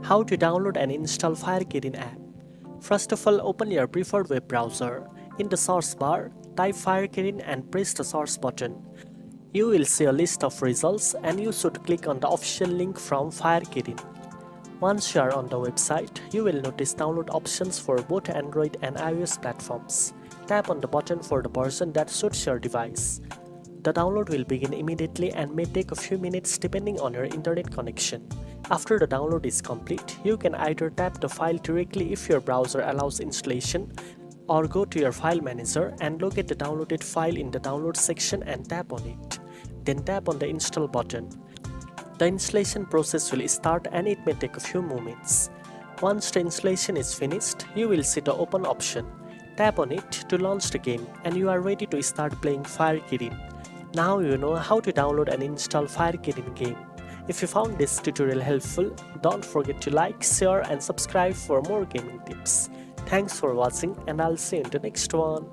How to download and install FireKirin app. First of all, open your preferred web browser. In the search bar, type FireKirin and press the search button. You will see a list of results and you should click on the official link from FireKirin. Once you are on the website, you will notice download options for both Android and iOS platforms. Tap on the button for the version that suits your device. The download will begin immediately and may take a few minutes depending on your internet connection. After the download is complete, you can either tap the file directly if your browser allows installation, or go to your file manager and locate the downloaded file in the download section and tap on it. Then tap on the install button. The installation process will start and it may take a few moments. Once the installation is finished, you will see the open option. Tap on it to launch the game and you are ready to start playing FireKirin. Now you know how to download and install FireKirin game. If you found this tutorial helpful, don't forget to like, share and subscribe for more gaming tips. Thanks for watching and I'll see you in the next one.